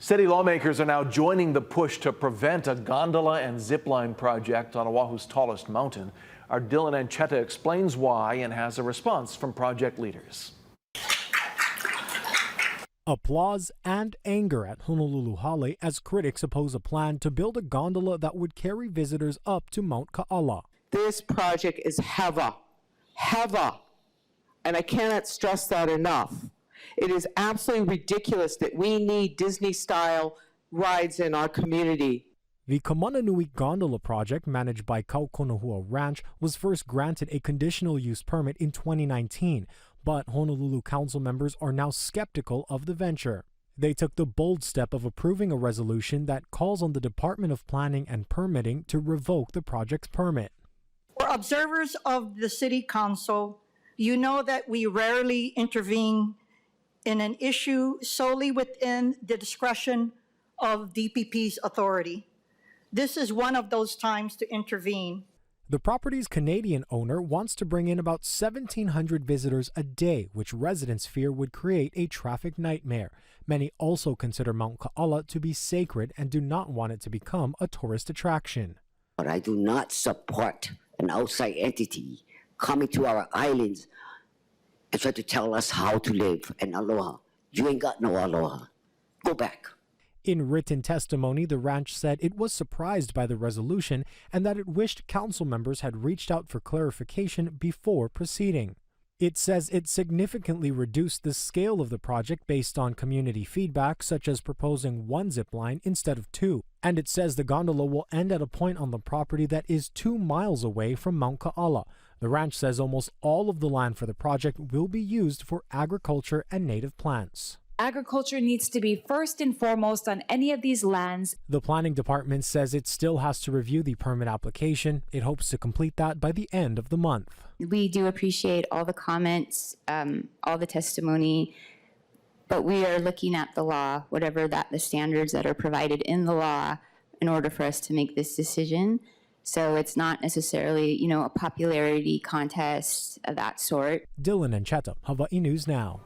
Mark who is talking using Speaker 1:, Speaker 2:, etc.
Speaker 1: City lawmakers are now joining the push to prevent a gondola and zipline project on Oahu's tallest mountain. Our Dylan Ancheta explains why and has a response from project leaders.
Speaker 2: Applause and anger at Honolulu Hale as critics oppose a plan to build a gondola that would carry visitors up to Mount Kaala.
Speaker 3: This project is heava, and I cannot stress that enough. It is absolutely ridiculous that we need Disney-style rides in our community.
Speaker 2: The Kamananui Gondola project, managed by Kaukonahua Ranch, was first granted a conditional use permit in 2019, but Honolulu council members are now skeptical of the venture. They took the bold step of approving a resolution that calls on the Department of Planning and Permitting to revoke the project's permit.
Speaker 4: For observers of the City Council, you know that we rarely intervene in an issue solely within the discretion of DPP's authority. This is one of those times to intervene.
Speaker 2: The property's Canadian owner wants to bring in about 1,700 visitors a day, which residents fear would create a traffic nightmare. Many also consider Mount Kaala to be sacred and do not want it to become a tourist attraction.
Speaker 5: But I do not support an outside entity coming to our islands and try to tell us how to live and aloha. You ain't got no aloha. Go back.
Speaker 2: In written testimony, the ranch said it was surprised by the resolution and that it wished council members had reached out for clarification before proceeding. It says it significantly reduced the scale of the project based on community feedback, such as proposing one zip line instead of two. And it says the gondola will end at a point on the property that is 2 miles away from Mount Kaala. The ranch says almost all of the land for the project will be used for agriculture and native plants.
Speaker 6: Agriculture needs to be first and foremost on any of these lands.
Speaker 2: The planning department says it still has to review the permit application. It hopes to complete that by the end of the month.
Speaker 7: We do appreciate all the comments, all the testimony, but we are looking at the law, whatever the standards that are provided in the law in order for us to make this decision. So it's not necessarily, a popularity contest of that sort.
Speaker 2: Dylan Ancheta, Hawaii News Now.